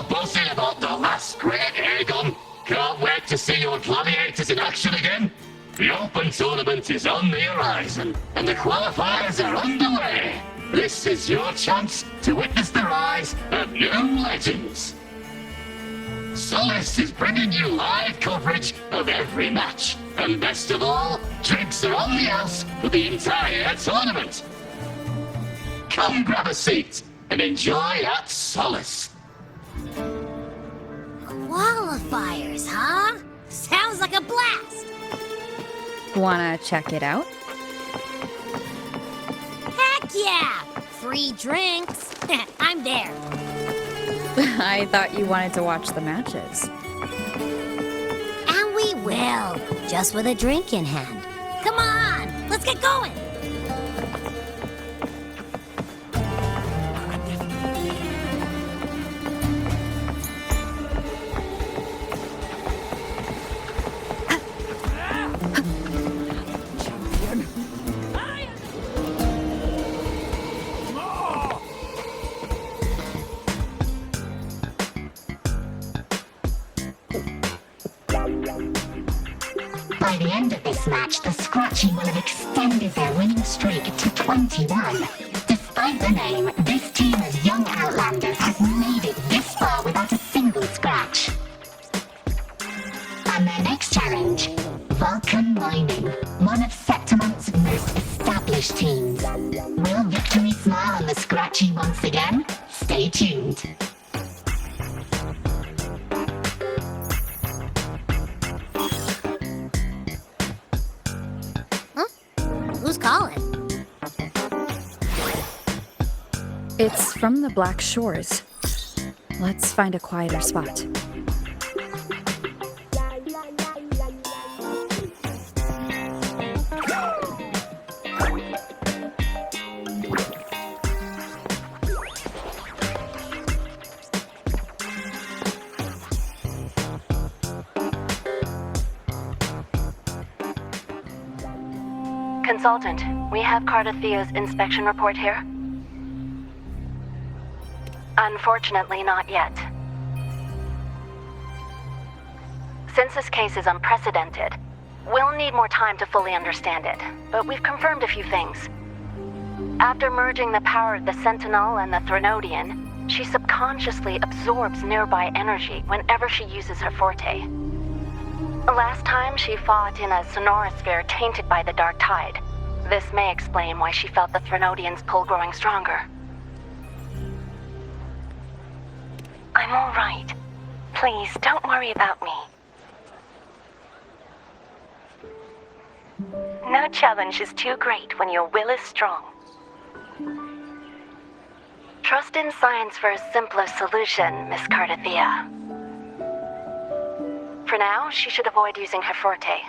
buzzing about the last great air gun. Can't wait to see your gladiators in action again. The Open Tournament is on the horizon, and the qualifiers are underway. This is your chance to witness the rise of new legends. Solace is bringing you live coverage of every match. And best of all, drinks are on the house for the entire tournament. Come grab a seat and enjoy at Solace. Qualifiers, huh? Sounds like a blast! Wanna check it out? Heck yeah! Free drinks! I'm there. I thought you wanted to watch the matches. And we will, just with a drink in hand. Come on, let's get going! By the end of this match, the Scratchy will have extended their winning streak to 21. Despite the name, this team of young Outlanders has made it this far without a single scratch. And their next challenge, Vulcan Mining, one of Septimont's most established teams. Will victory smile on the Scratchy once again? Stay tuned. Who's calling? It's from the Black Shores. Let's find a quieter spot. Consultant, we have Cardathia's inspection report here? Unfortunately, not yet. Since this case is unprecedented, we'll need more time to fully understand it, but we've confirmed a few things. After merging the power of the Sentinel and the Threnodian, she subconsciously absorbs nearby energy whenever she uses her forte. Last time she fought in a sonorosphere tainted by the Dark Tide. This may explain why she felt the Threnodian's pull growing stronger. I'm all right. Please, don't worry about me. No challenge is too great when your will is strong. Trust in science for a simpler solution, Miss Cardathia. For now, she should avoid using her forte.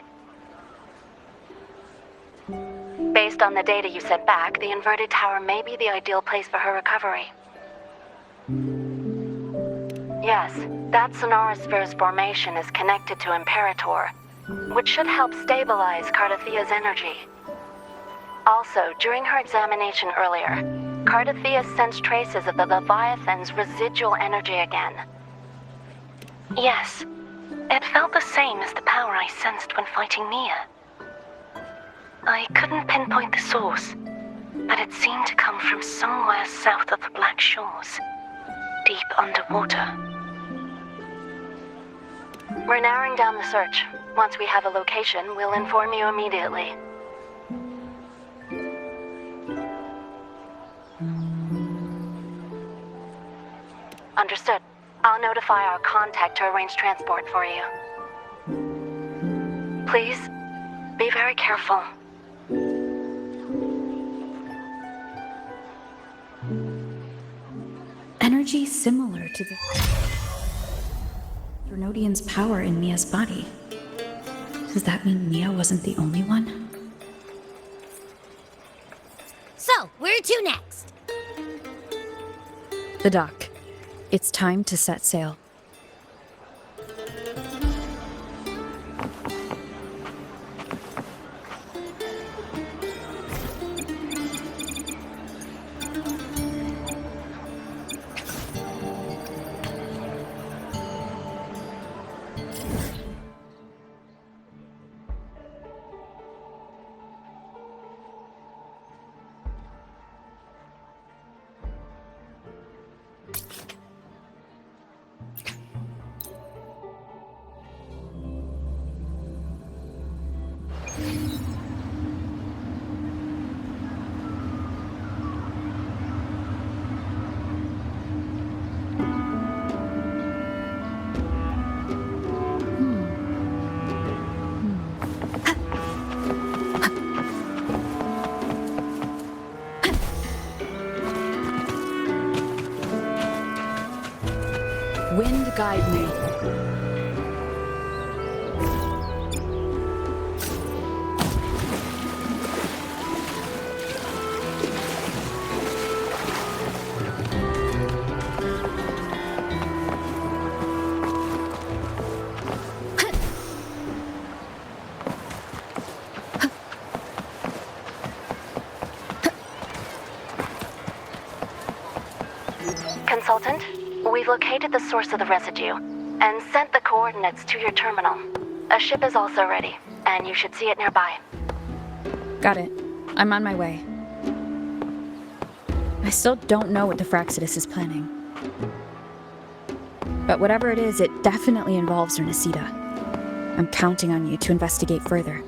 Based on the data you sent back, the inverted tower may be the ideal place for her recovery. Yes, that sonorosphere's formation is connected to Imperator, which should help stabilize Cardathia's energy. Also, during her examination earlier, Cardathia sensed traces of the Leviathan's residual energy again. Yes, it felt the same as the power I sensed when fighting Mia. I couldn't pinpoint the source, but it seemed to come from somewhere south of the Black Shores, deep underwater. We're narrowing down the search. Once we have a location, we'll inform you immediately. Understood. I'll notify our contact to arrange transport for you. Please, be very careful. Energy similar to the Threnodian's power in Mia's body. Does that mean Mia wasn't the only one? So, where to next? The dock. It's time to set sail. guide me. Consultant, we've located the source of the residue and sent the coordinates to your terminal. A ship is also ready, and you should see it nearby. Got it. I'm on my way. I still don't know what the Fraxidus is planning. But whatever it is, it definitely involves Rinascita. I'm counting on you to investigate further.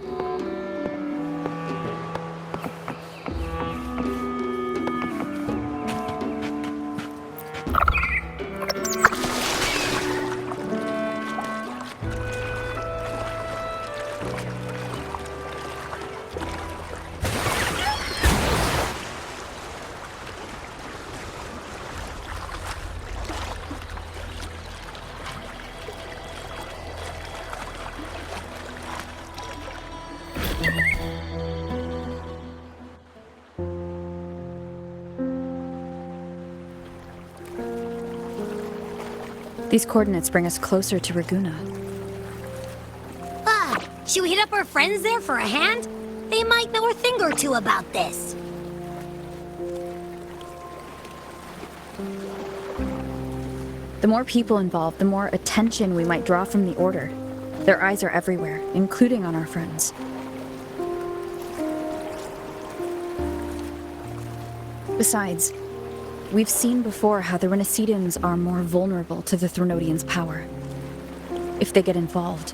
These coordinates bring us closer to Ragunna. Should we hit up our friends there for a hand? They might know a thing or two about this. The more people involved, the more attention we might draw from the Order. Their eyes are everywhere, including on our friends. Besides, we've seen before how the Rinascitans are more vulnerable to the Threnodians' power. If they get involved,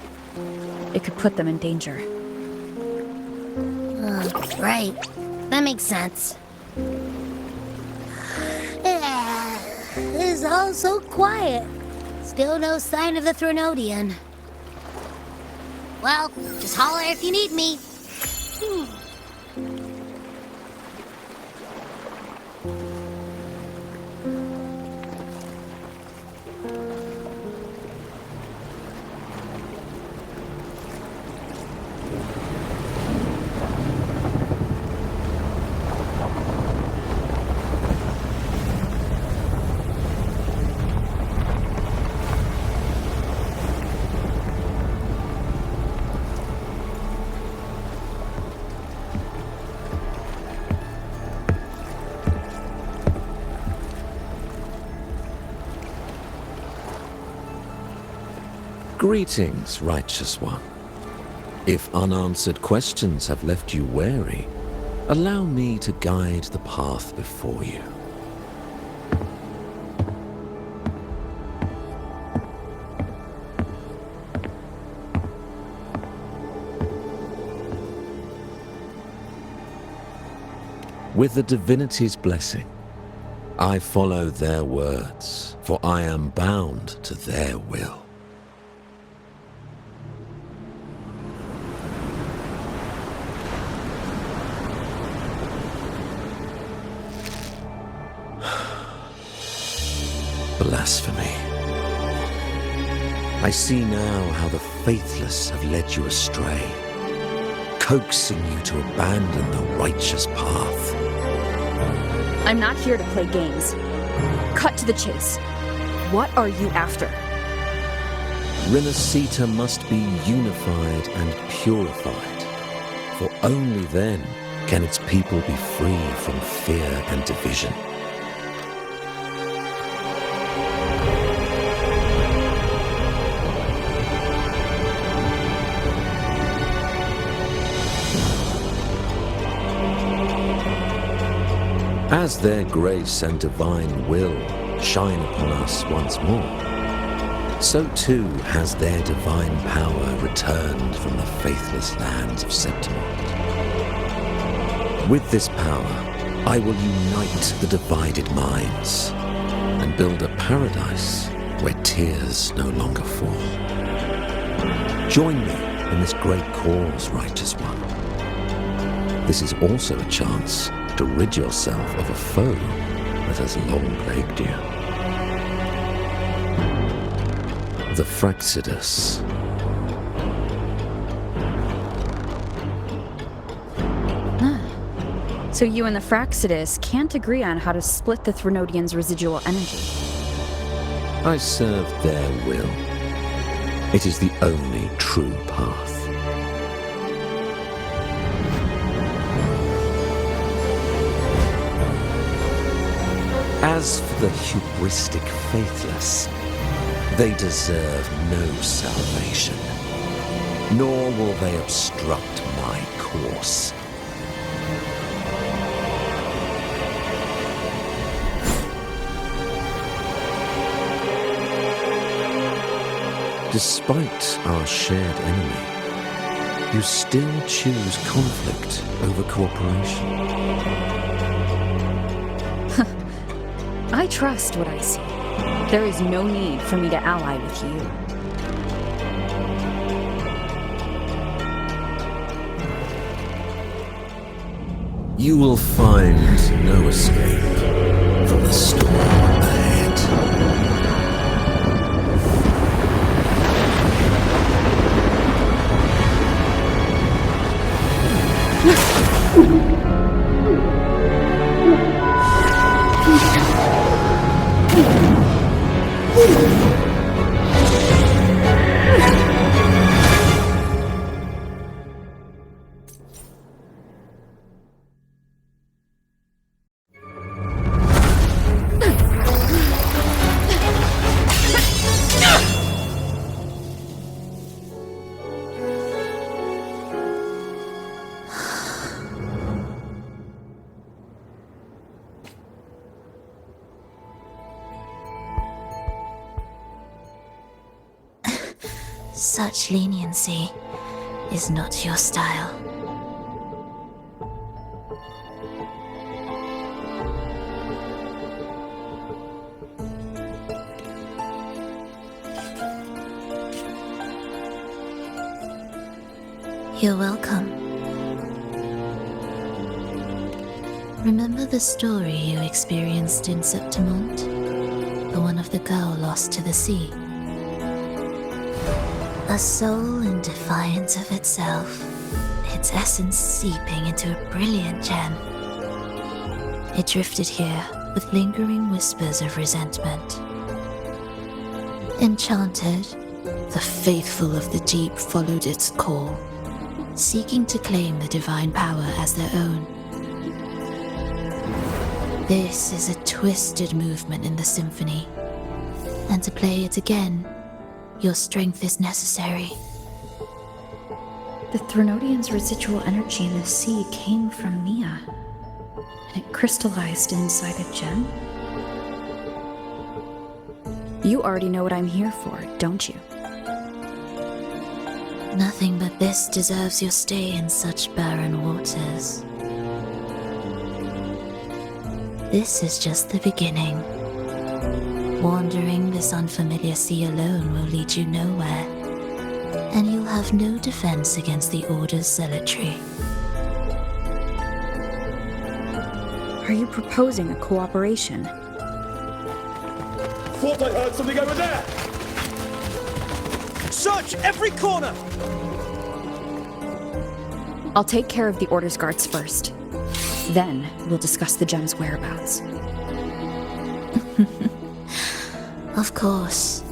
it could put them in danger. Right. That makes sense. It's all so quiet. Still no sign of the Threnodian. Well, just holler if you need me. Greetings, righteous one. If unanswered questions have left you wary, allow me to guide the path before you. With the divinity's blessing, I follow their words, for I am bound to their will. Blasphemy. I see now how the faithless have led you astray, coaxing you to abandon the righteous path. I'm not here to play games. Cut to the chase. What are you after? Rinascita must be unified and purified, for only then can its people be free from fear and division. As their grace and divine will shine upon us once more, so too has their divine power returned from the faithless lands of Septimont. With this power, I will unite the divided minds and build a paradise where tears no longer fall. Join me in this great cause, righteous one. This is also a chance to rid yourself of a foe that has long plagued you. the Fraxidus. So you and the Fraxidus can't agree on how to split the Threnodians' residual energy. I serve their will. It is the only true path. As for the hubristic faithless, they deserve no salvation, nor will they obstruct my course. Despite our shared enemy, you still choose conflict over cooperation. I trust what I see. There is no need for me to ally with you. You will find no escape from the storm ahead. Such leniency is not your style. You're welcome. Remember the story you experienced in Septimont? The one of the girl lost to the sea? A soul in defiance of itself, its essence seeping into a brilliant gem. It drifted here with lingering whispers of resentment. Enchanted, the faithful of the deep followed its call, seeking to claim the divine power as their own. This is a twisted movement in the symphony, and to play it again, your strength is necessary. The Threnodians' residual energy in the sea came from Mia, and it crystallized inside a gem? You already know what I'm here for, don't you? Nothing but this deserves your stay in such barren waters. This is just the beginning. Wandering this unfamiliar sea alone will lead you nowhere, and you'll have no defense against the Order's zealotry. Are you proposing a cooperation? Thought I heard something over there! Search every corner! I'll take care of the Order's guards first. Then we'll discuss the gem's whereabouts. Of course,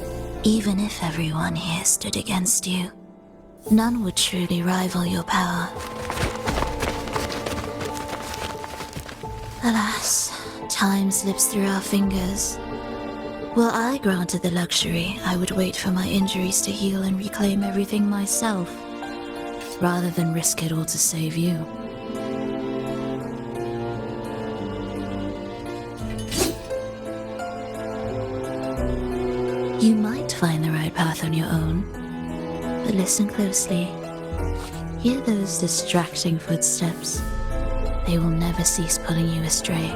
even if everyone here stood against you, none would truly rival your power. Alas, time slips through our fingers. Were I granted the luxury, I would wait for my injuries to heal and reclaim everything myself, rather than risk it all to save you. You might find the right path on your own, but listen closely. Hear those distracting footsteps. They will never cease pulling you astray.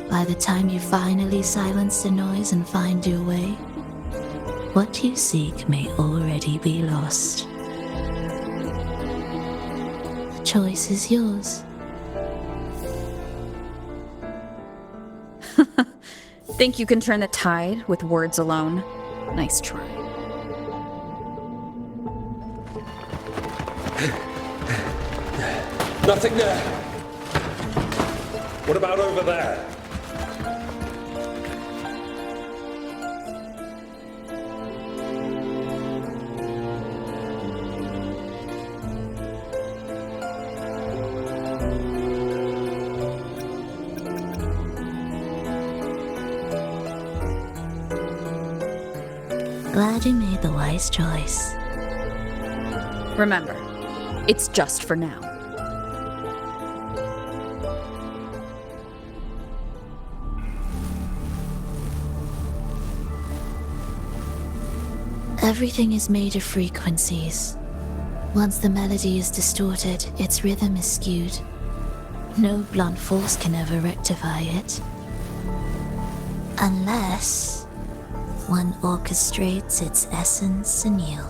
By the time you finally silence the noise and find your way, what you seek may already be lost. The choice is yours. Think you can turn the tide with words alone? Nice try. Nothing there. What about over there? Glad you made the wise choice. Remember, it's just for now. Everything is made of frequencies. Once the melody is distorted, its rhythm is skewed. No blunt force can ever rectify it. Unless one orchestrates its essence anew.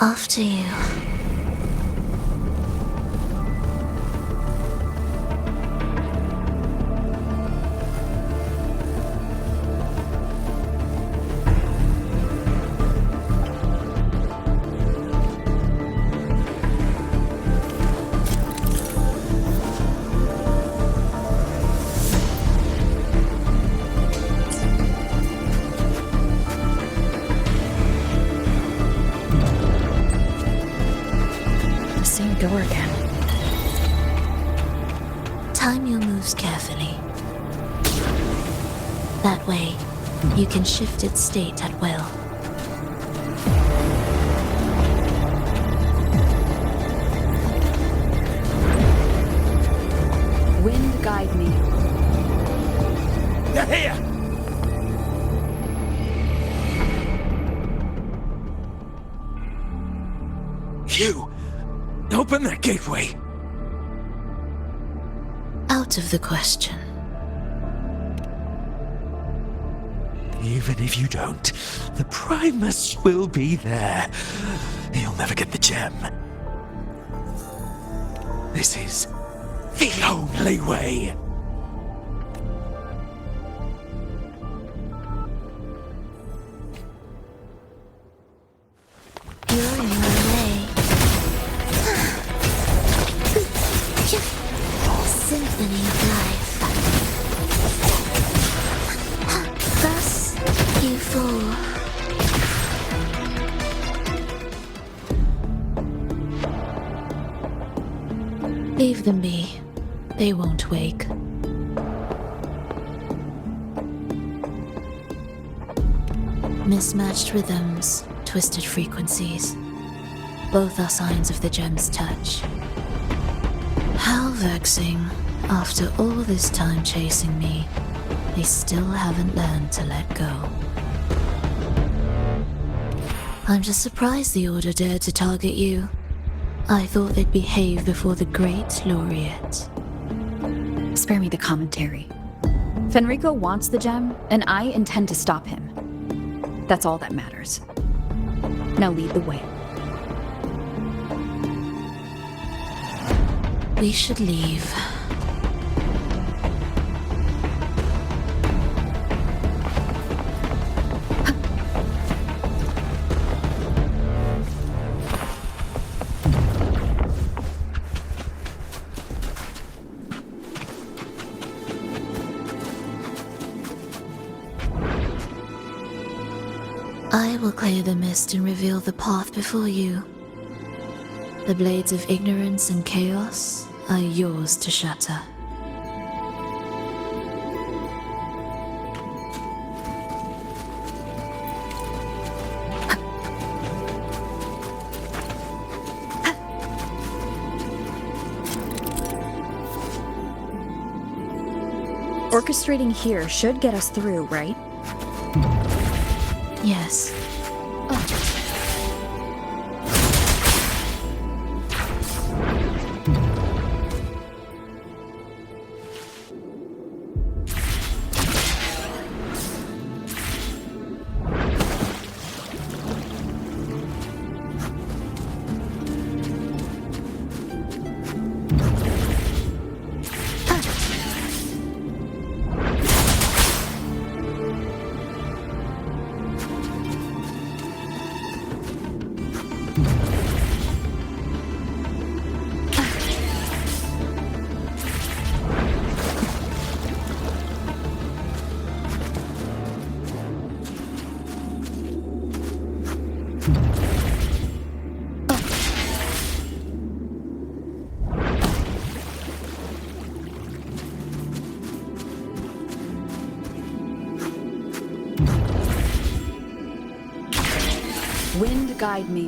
After you. Door again. Time your moves carefully. That way, you can shift its state at will. Wind guide me. They're here! You! Open that gateway! Out of the question. Even if you don't, the Primus will be there. You'll never get the gem. This is the only way. You're in my way. Symphony of life. Thus, you fall. Leave them be. They won't wake. Mismatched rhythms, twisted frequencies. Both are signs of the gem's touch. How vexing. After all this time chasing me, they still haven't learned to let go. I'm just surprised the Order dared to target you. I thought they'd behave before the great laureate. Spare me the commentary. Fenrico wants the gem, and I intend to stop him. That's all that matters. Now lead the way. We should leave. I will clear the mist and reveal the path before you. The blades of ignorance and chaos are yours to shatter. Orchestrating here should get us through, right? Yes. Wind guide me.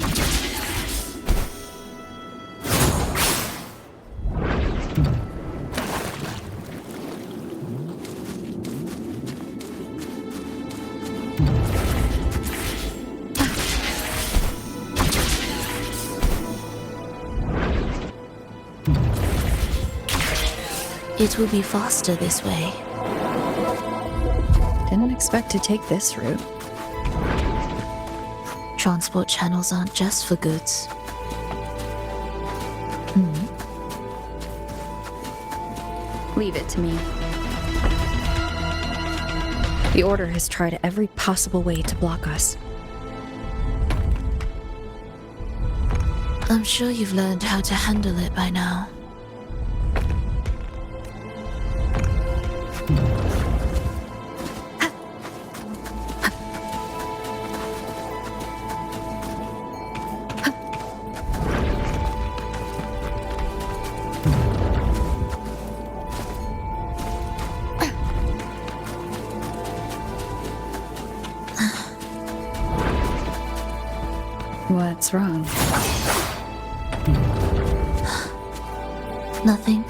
It will be faster this way. Didn't expect to take this route. Transport channels aren't just for goods. Leave it to me. The Order has tried every possible way to block us. I'm sure you've learned how to handle it by now. What's wrong? Nothing.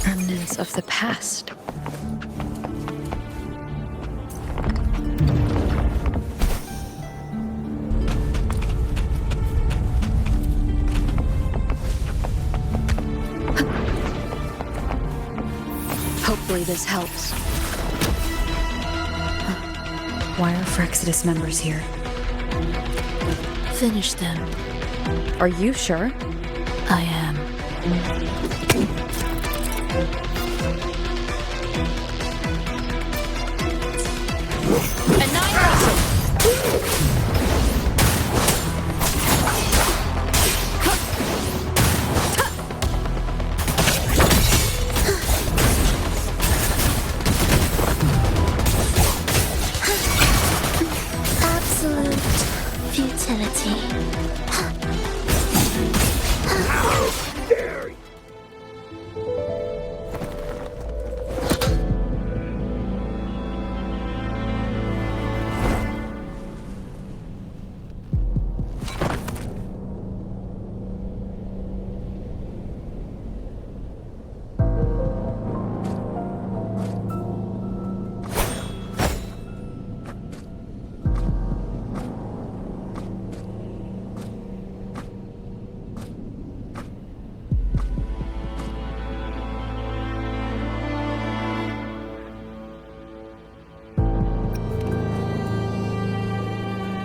Remnants of the past. Hopefully this helps. Why are Frexodus members here? Finish them. Are you sure? I am. Absolute futility.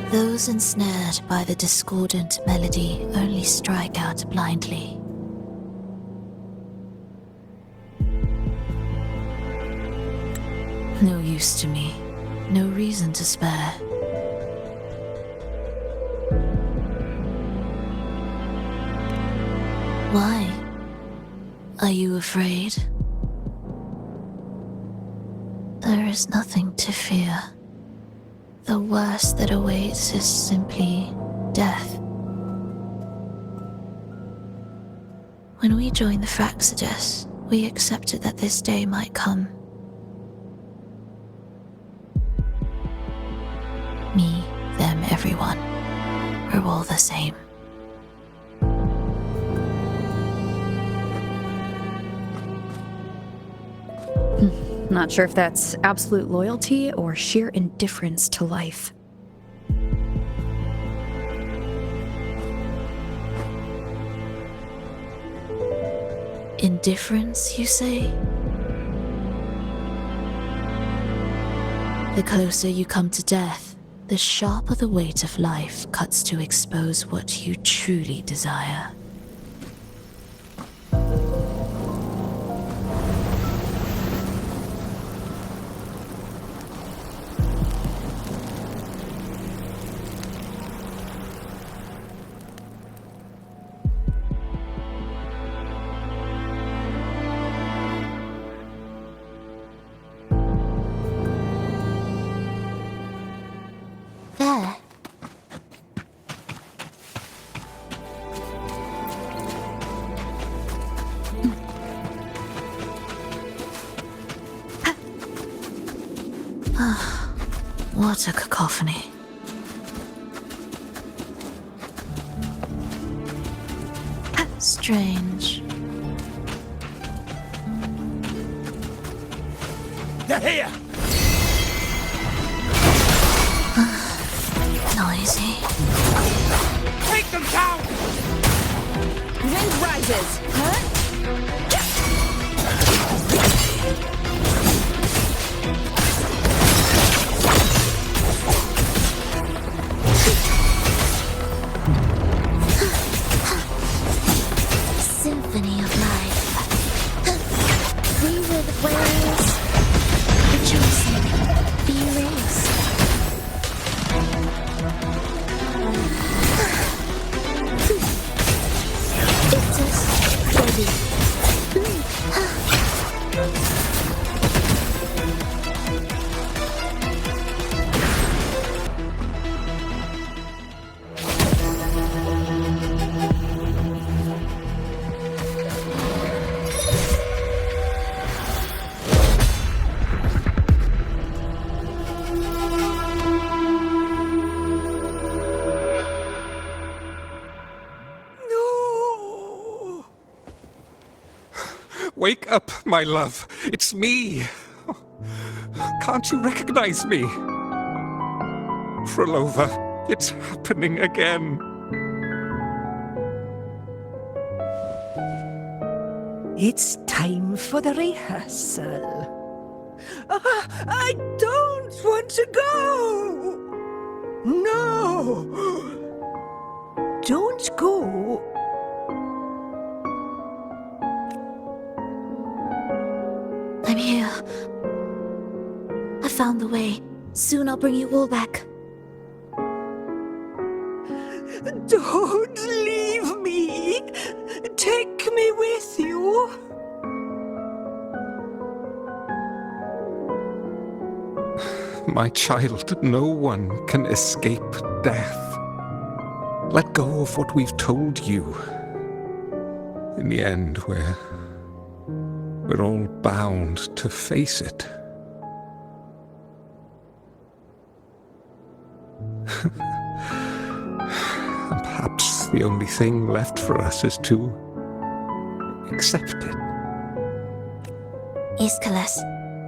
Those ensnared by the discordant melody only strike out blindly. No use to me. No reason to spare. Why? Are you afraid? There is nothing to fear. The worst that awaits is simply death. When we joined the Frexodus, we accepted that this day might come. Me, everyone. We're all the same. Not sure if that's absolute loyalty or sheer indifference to life. Indifference, you say? The closer you come to death, the sharper the weight of life cuts to expose what you truly desire. There. What a cacophony. Strange. They're here! Noisy. Take them down! Wind rises, huh? Symphony of life. We were the whales, rejoicing, being raised. It's us, ready. No! Wake up, my love. It's me. Can't you recognize me? Frolova, it's happening again. It's time for the rehearsal. I don't want to go! No! Don't go! I'm here. I found the way. Soon I'll bring you all back. Don't leave me! Take me with you! My child, no one can escape death. Let go of what we've told you. In the end, we're all bound to face it. And perhaps the only thing left for us is to accept it. Iskalas,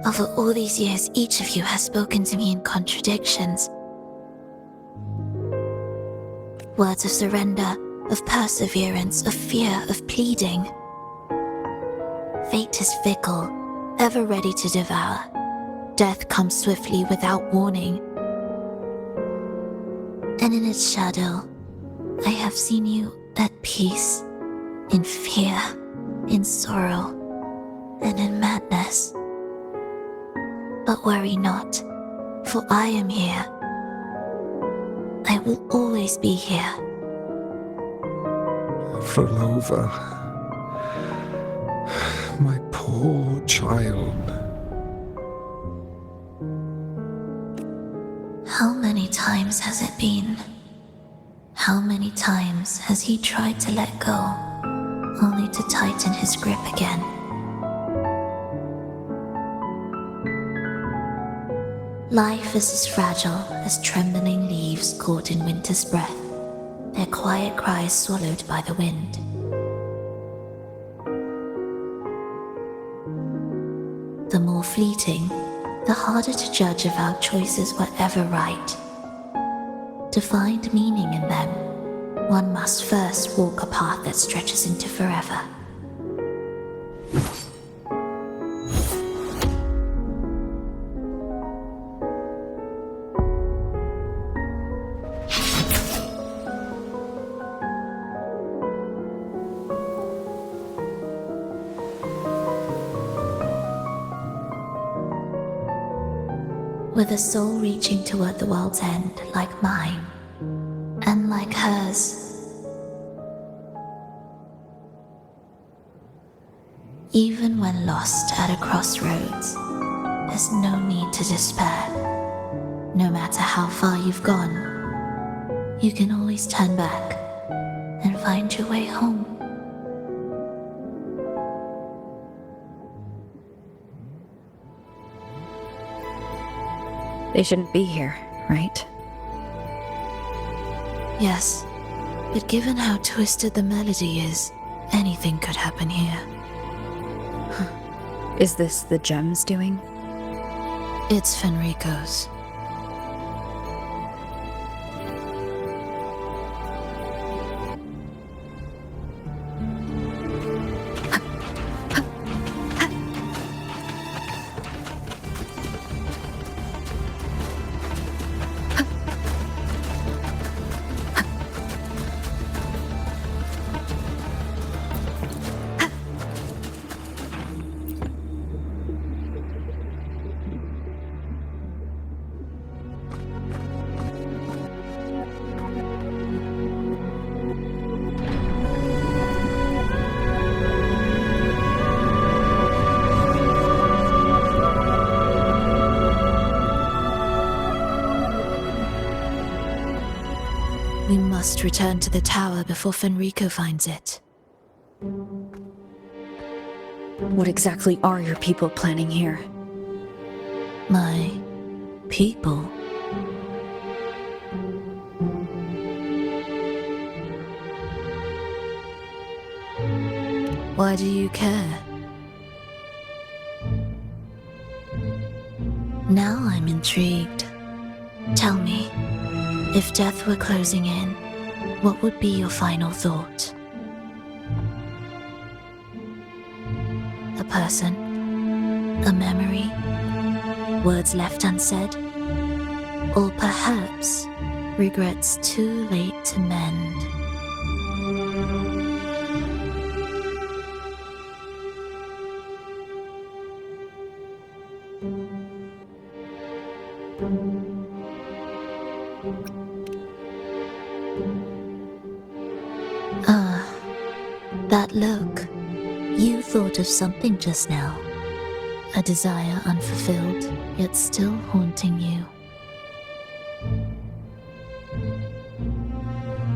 over all these years, each of you has spoken to me in contradictions. Words of surrender, of perseverance, of fear, of pleading. Fate is fickle, ever ready to devour. Death comes swiftly without warning. And in its shadow, I have seen you at peace, in fear, in sorrow, and in madness. But worry not, for I am here. I will always be here. Frolova, my poor child. How many times has it been? How many times has he tried to let go, only to tighten his grip again? Life is as fragile as trembling leaves caught in winter's breath, their quiet cries swallowed by the wind. The more fleeting, the harder to judge if our choices were ever right. To find meaning in them, one must first walk a path that stretches into forever. With a soul reaching toward the world's end like mine, and like hers. Even when lost at a crossroads, there's no need to despair. No matter how far you've gone, you can always turn back and find your way home. They shouldn't be here, right? Yes, but given how twisted the melody is, anything could happen here. Is this the gem's doing? It's Fenrico's. We must return to the tower before Fenrico finds it. What exactly are your people planning here? My people? Why do you care? Now I'm intrigued. Tell me, if death were closing in, what would be your final thought? A person? A memory? Words left unsaid? Or perhaps regrets too late to mend? That look. You thought of something just now. A desire unfulfilled, yet still haunting you.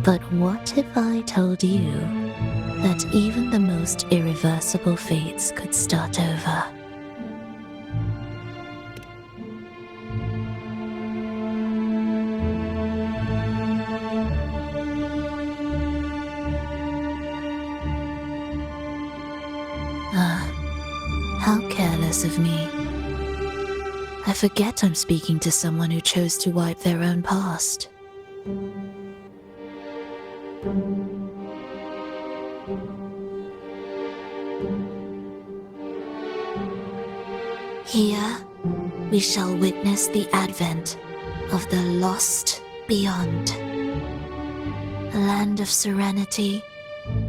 But what if I told you that even the most irreversible fates could start over? How careless of me. I forget I'm speaking to someone who chose to wipe their own past. Here, we shall witness the advent of the lost beyond. A land of serenity,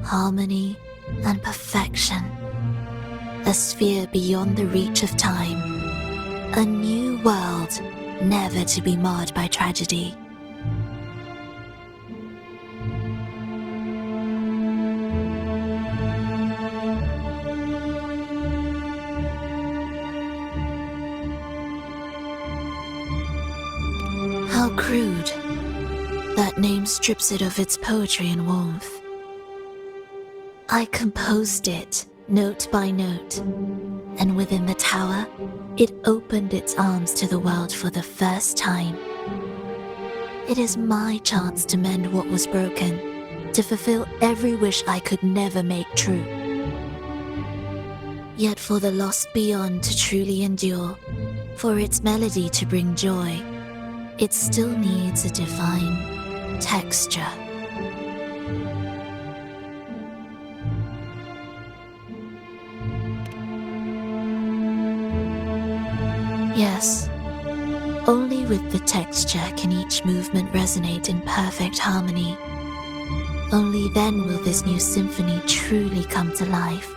harmony, and perfection. A sphere beyond the reach of time. A new world, never to be marred by tragedy. How crude. That name strips it of its poetry and warmth. I composed it note by note, and within the tower, it opened its arms to the world for the first time. It is my chance to mend what was broken, to fulfill every wish I could never make true. Yet for the lost beyond to truly endure, for its melody to bring joy, it still needs a divine texture. Yes, only with the texture can each movement resonate in perfect harmony. Only then will this new symphony truly come to life.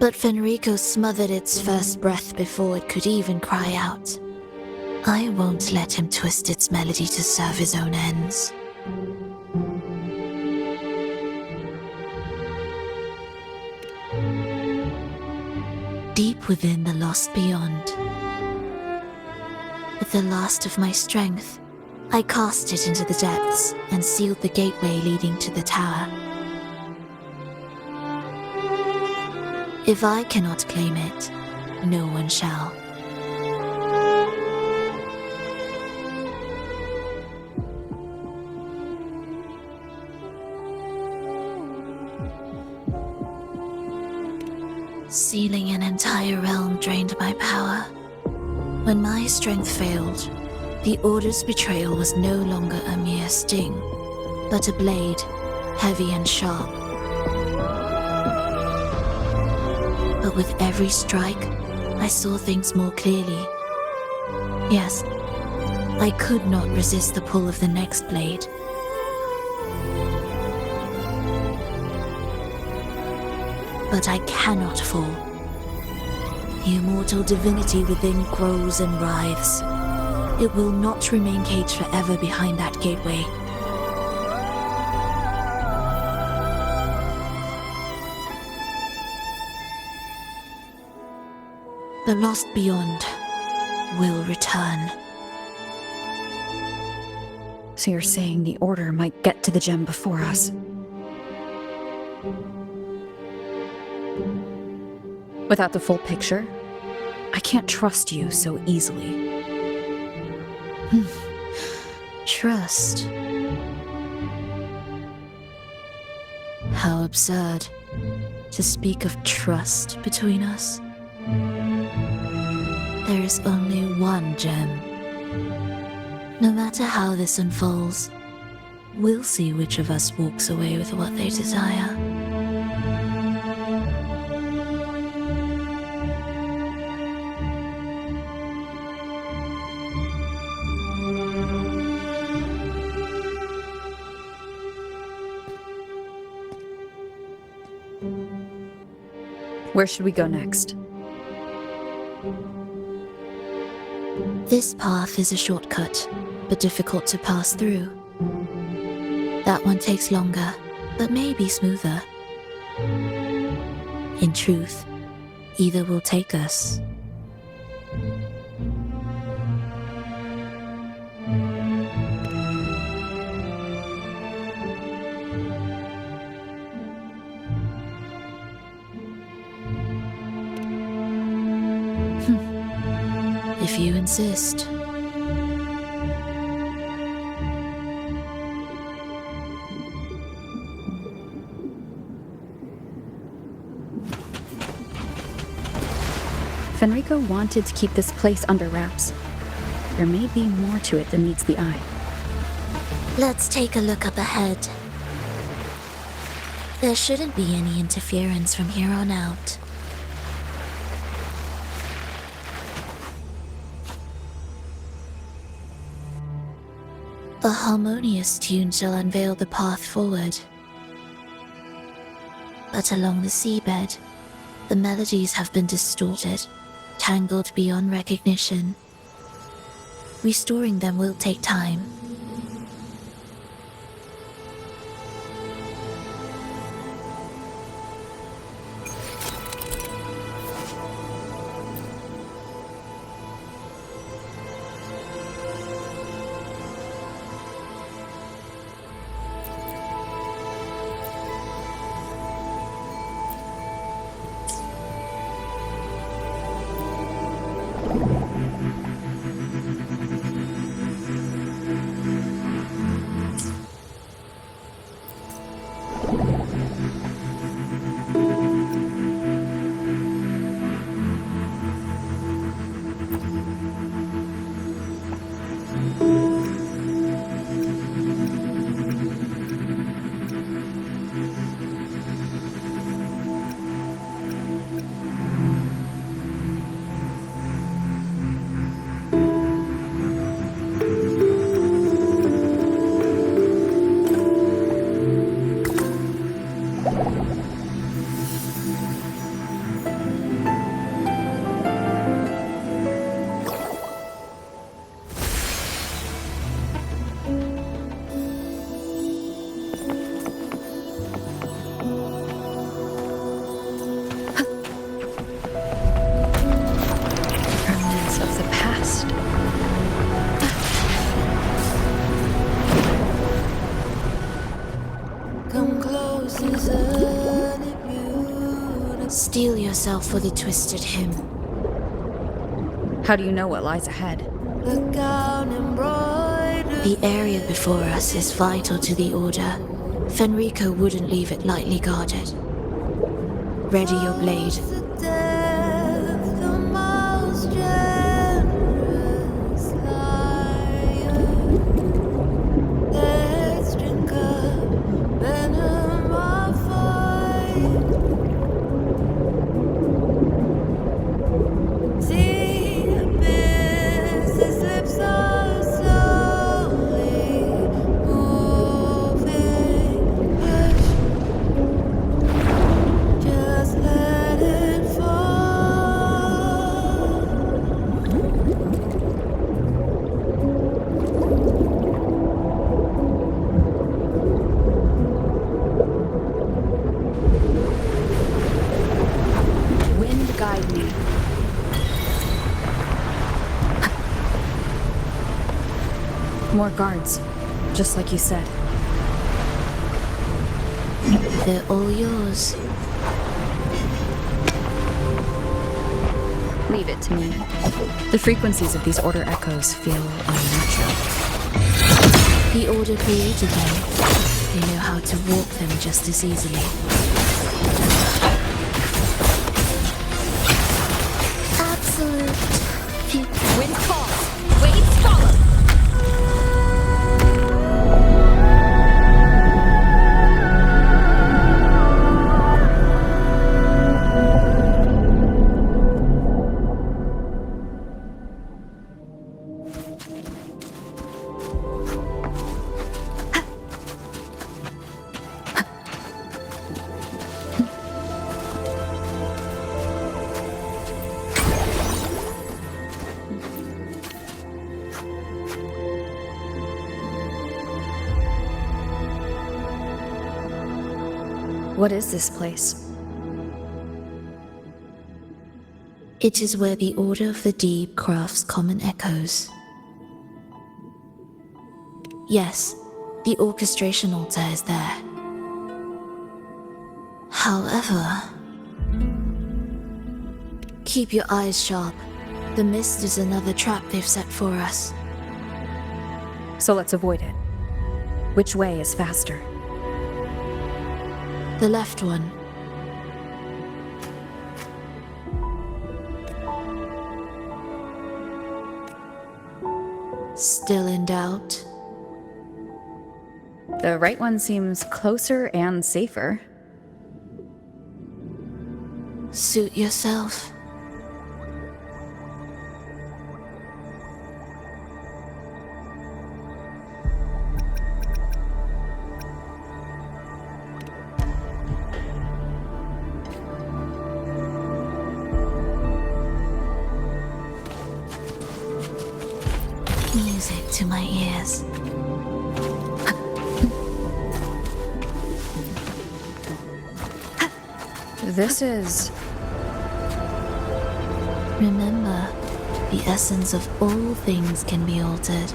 But Fenrico smothered its first breath before it could even cry out. I won't let him twist its melody to serve his own ends. Deep within the lost beyond, with the last of my strength, I cast it into the depths and sealed the gateway leading to the tower. If I cannot claim it, no one shall. Sealing an entire realm drained my power. When my strength failed, the Order's betrayal was no longer a mere sting, but a blade, heavy and sharp. But with every strike, I saw things more clearly. Yes, I could not resist the pull of the next blade. But I cannot fall. The immortal divinity within grows and writhes. It will not remain caged forever behind that gateway. The lost beyond will return. So you're saying the Order might get to the gem before us? Without the full picture, I can't trust you so easily. Trust? How absurd to speak of trust between us. There is only one gem. No matter how this unfolds, we'll see which of us walks away with what they desire. Where should we go next? This path is a shortcut, but difficult to pass through. That one takes longer, but may be smoother. In truth, either will take us. If you insist. Fenrico wanted to keep this place under wraps. There may be more to it than meets the eye. Let's take a look up ahead. There shouldn't be any interference from here on out. A harmonious tune shall unveil the path forward. But along the seabed, the melodies have been distorted, tangled beyond recognition. Restoring them will take time. Remnants of the past. Come close, steel yourself for the twisted hymn. How do you know what lies ahead? The area before us is vital to the Order. Fenrico wouldn't leave it lightly guarded. Ready your blade. Wind guide me. More guards, just like you said. They're all yours. Leave it to me. The frequencies of these Order echoes feel unnatural. The Order created them. They know how to warp them just as easily. Absolute. Wind calls! Waves follow! What is this place? It is where the Order of the Deep crafts common echoes. Yes, the orchestration altar is there. However, keep your eyes sharp. The mist is another trap they've set for us. So let's avoid it. Which way is faster? The left one. Still in doubt? The right one seems closer and safer. Suit yourself. Music to my ears. This is... Remember, the essence of all things can be altered.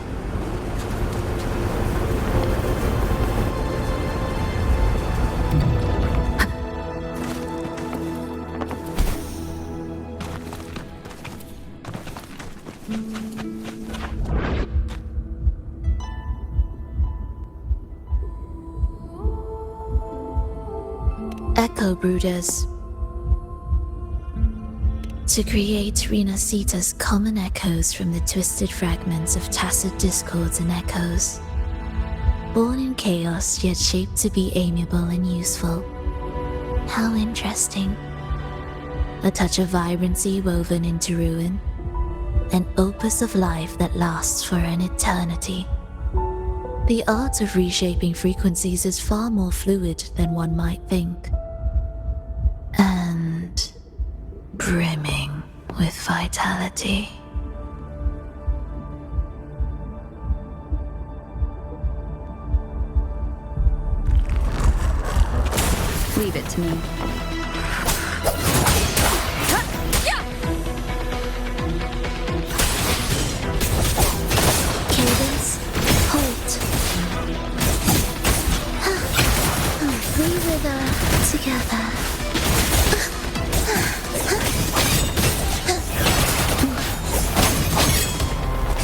Echo Brooders. to create Rinascita's common echoes from the twisted fragments of tacit discords and echoes. Born in chaos, yet shaped to be amiable and useful. How interesting. A touch of vibrancy woven into ruin. An opus of life that lasts for an eternity. The art of reshaping frequencies is far more fluid than one might think. And brimming with vitality. Leave it to me. Cadence, hold. We wither together.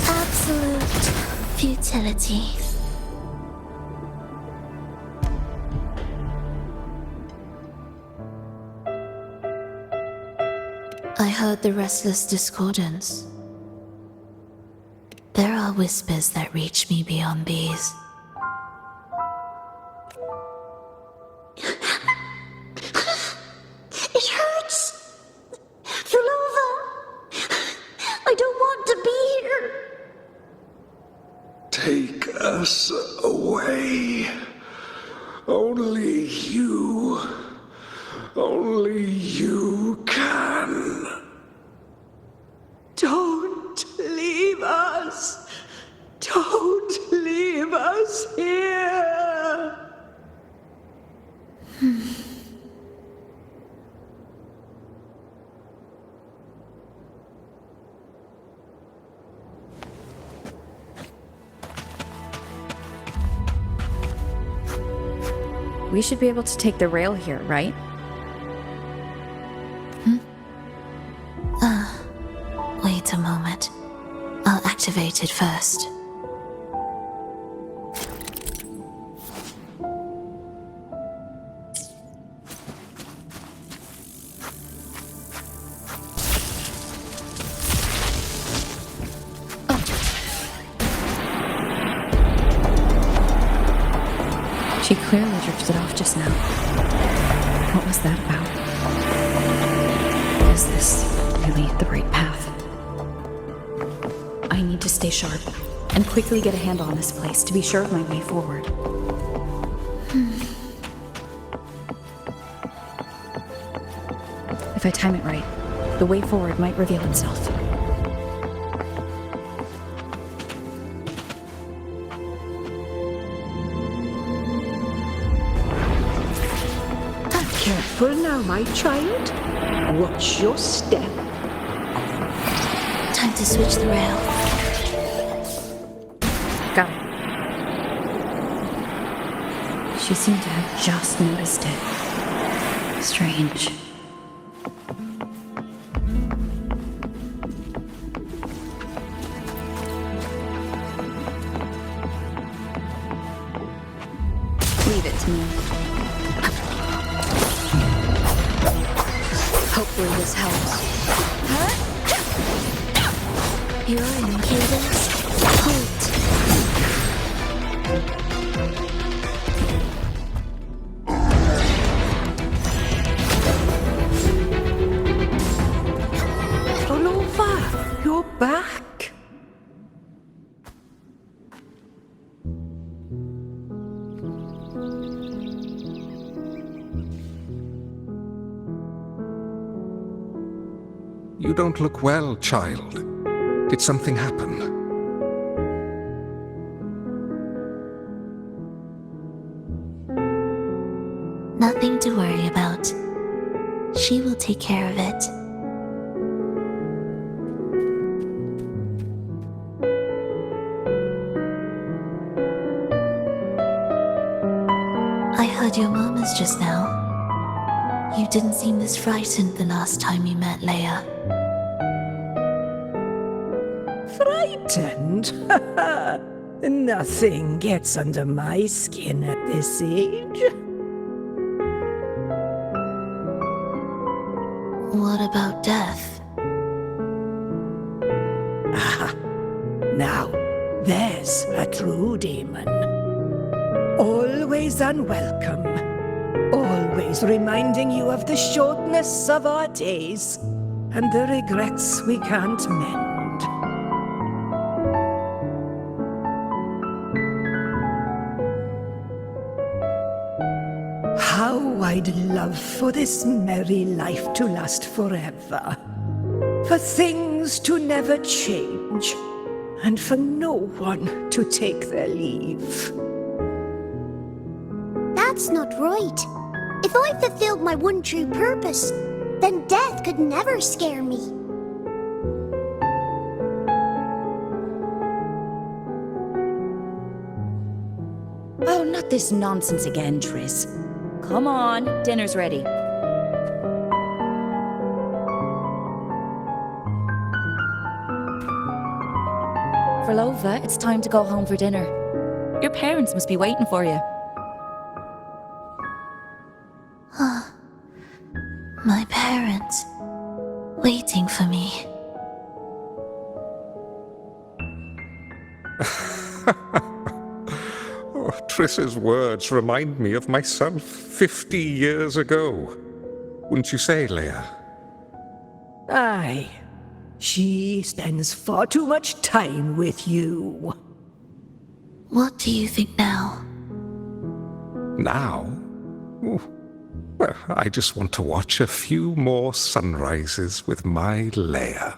Absolute futility. I heard the restless discordance. There are whispers that reach me beyond these. It hurts! Fulova! I don't want to be here! Take us away. Only you can. Don't leave us! Don't leave us here! We should be able to take the rail here, right? Wait a moment. I'll activate it first. She clearly drifted off just now. What was that about? Is this really the right path? I need to stay sharp and quickly get a handle on this place to be sure of my way forward. If I time it right, the way forward might reveal itself. Careful now, my child. Watch your step. Time to switch the rail. Got it. She seemed to have just noticed it. Strange. Leave it to me. Hopefully this helps. You're in cadence. Hold. Fulova, you're back. You don't look well, child. Did something happen? Nothing to worry about. She will take care of it. I heard your murmurs just now. You didn't seem this frightened the last time you met Leia. Frightened? Nothing gets under my skin at this age. What about death? Now, there's a true demon. Always unwelcome. Always reminding you of the shortness of our days and the regrets we can't mend. How I'd love for this merry life to last forever. For things to never change, and for no one to take their leave. That's not right. If I fulfilled my one true purpose, then death could never scare me. Oh, not this nonsense again, Triss. Come on, dinner's ready. Frolova, it's time to go home for dinner. Your parents must be waiting for you. My parents, waiting for me. Oh, Triss's words remind me of myself 50 years ago. Wouldn't you say, Leia? Aye. She spends far too much time with you. What do you think now? Now? Oh, well, I just want to watch a few more sunrises with my Leia.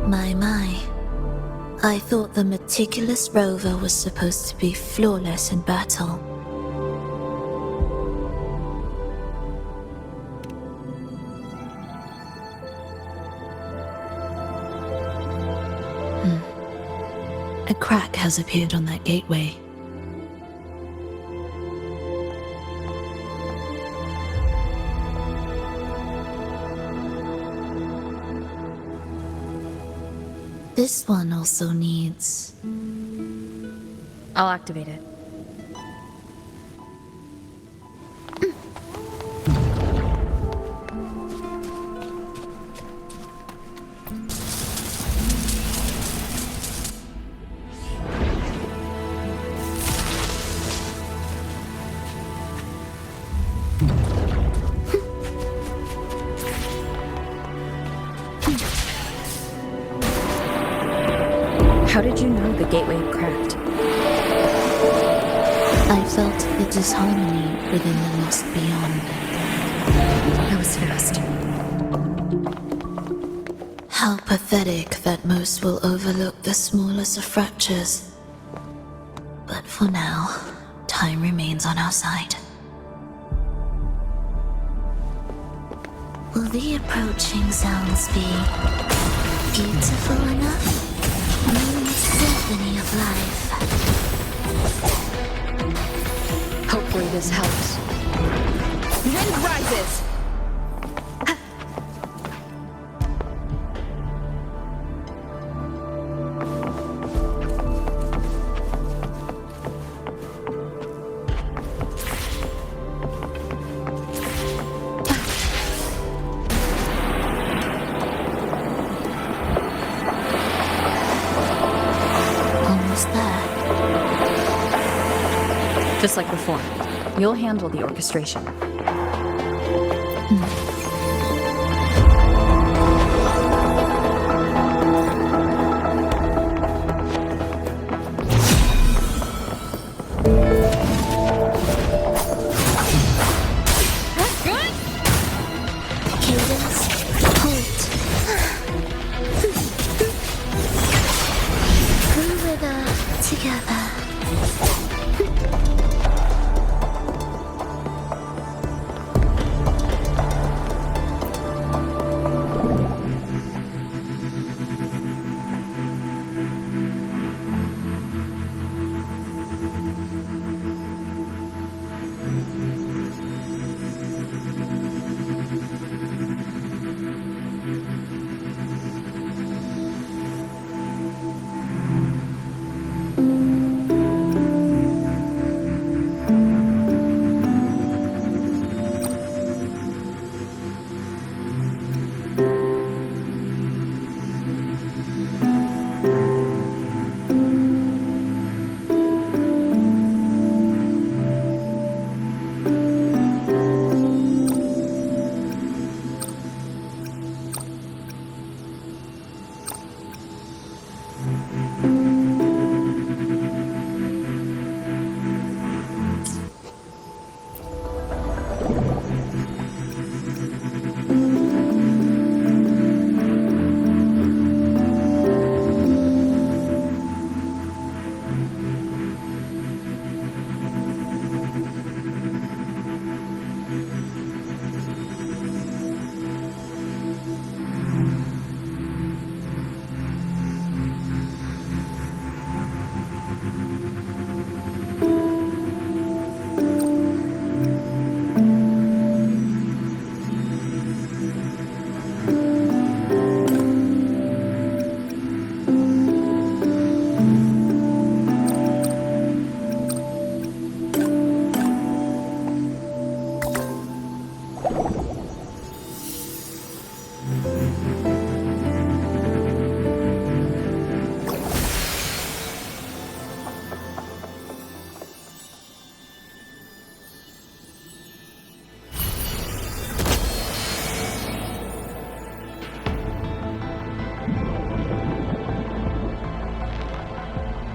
My. I thought the meticulous rover was supposed to be flawless in battle. A crack has appeared on that gateway. This one also needs... I'll activate it. How did you know the gateway had cracked? I felt the disharmony within the lost beyond. That was fast. How pathetic that most will overlook the smallest of fractures. But for now, time remains on our side. Will the approaching sounds be beautiful enough? Symphony of life. Hopefully this helps. Wind rises! Just like before, you'll handle the orchestration. Good? Cadence, hold. Groove it up together.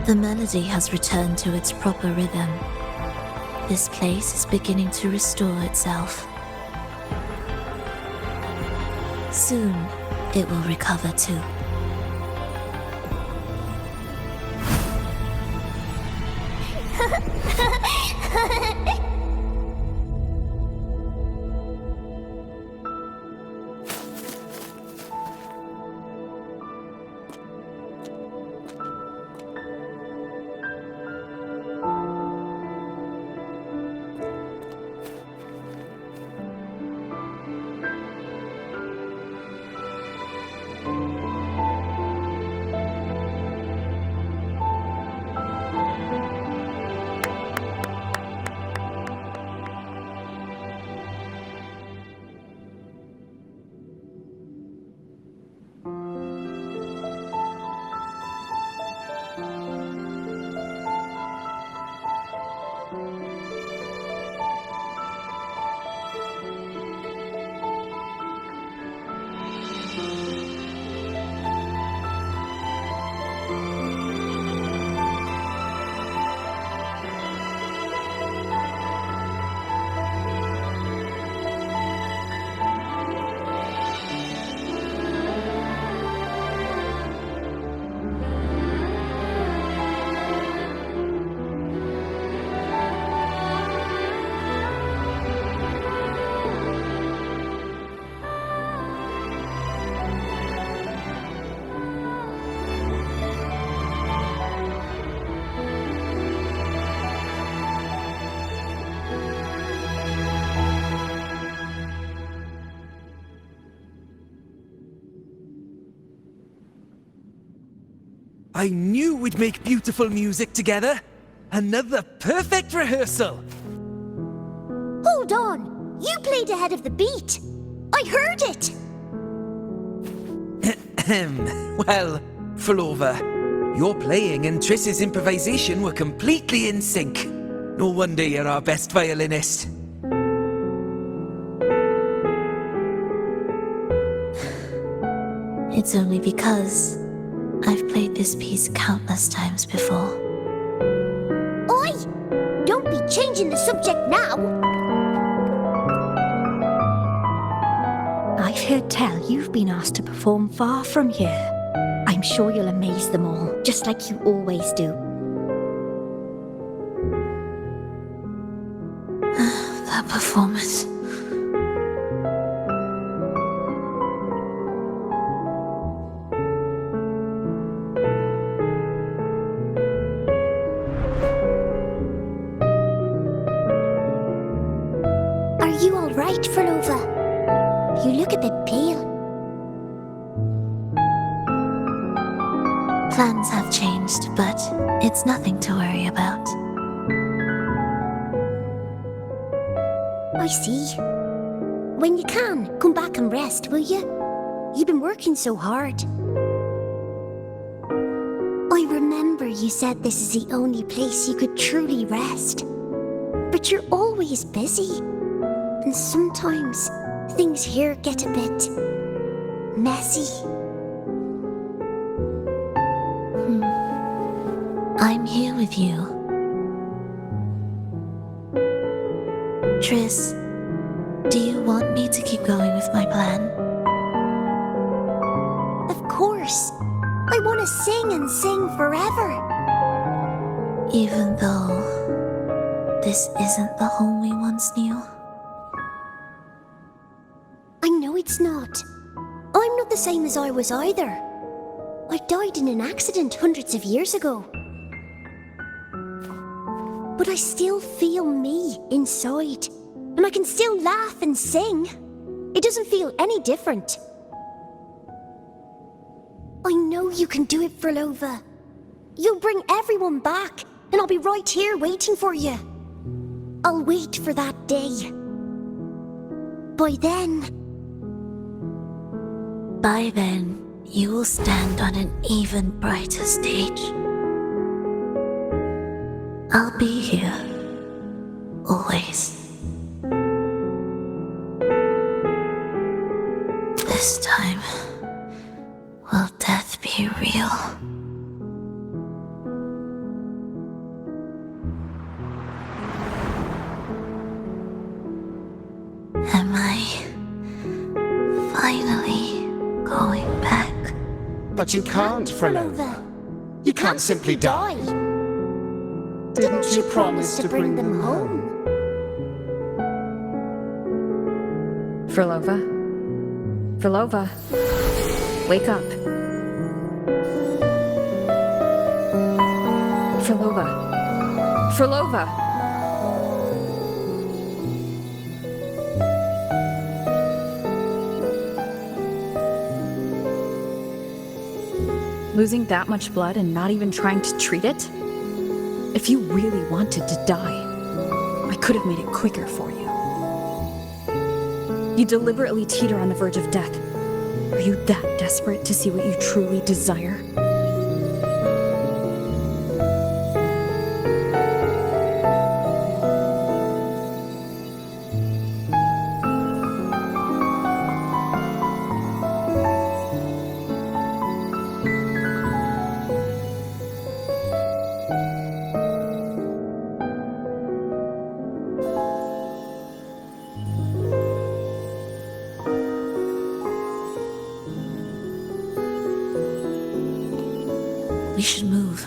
The melody has returned to its proper rhythm. This place is beginning to restore itself. Soon, it will recover too. I knew we'd make beautiful music together. Another perfect rehearsal. Hold on! You played ahead of the beat! I heard it! Well, Flova, your playing and Triss's improvisation were completely in sync. No wonder you're our best violinist. It's only because I've played this piece countless times before. Oi! Don't be changing the subject now! I've heard tell you've been asked to perform far from here. I'm sure you'll amaze them all, just like you always do. That performance. Are you alright, Flova? You look a bit pale. Plans have changed, but it's nothing to worry about. I see. When you can, come back and rest, will you? You've been working so hard. I remember you said this is the only place you could truly rest. But you're always busy. And sometimes things here get a bit messy. I'm here with you. Triss, do you want me to keep going with my plan? Of course. I want to sing and sing forever. Even though this isn't the home we once knew? I know it's not. I'm not the same as I was either. I died in an accident hundreds of years ago. But I still feel me inside. And I can still laugh and sing. It doesn't feel any different. I know you can do it, Frolova. You'll bring everyone back, and I'll be right here waiting for you. I'll wait for that day. By then, you will stand on an even brighter stage. I'll be here. Always. This time, will death be real? Am I finally going back? But you can't, Frolova. You can't simply die. Didn't you promise to bring them home? Frolova? Frolova? Wake up. Frolova? Frolova? Losing that much blood and not even trying to treat it? If you really wanted to die, I could have made it quicker for you. You deliberately teeter on the verge of death. Are you that desperate to see what you truly desire? We should move.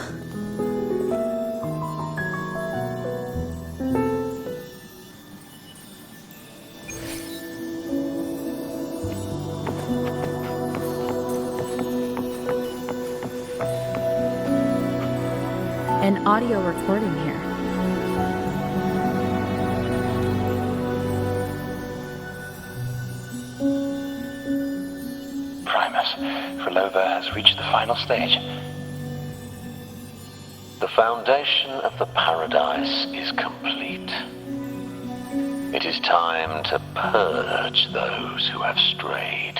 An audio recording here. Primus, Frolova has reached the final stage. The foundation of the paradise is complete. It is time to purge those who have strayed.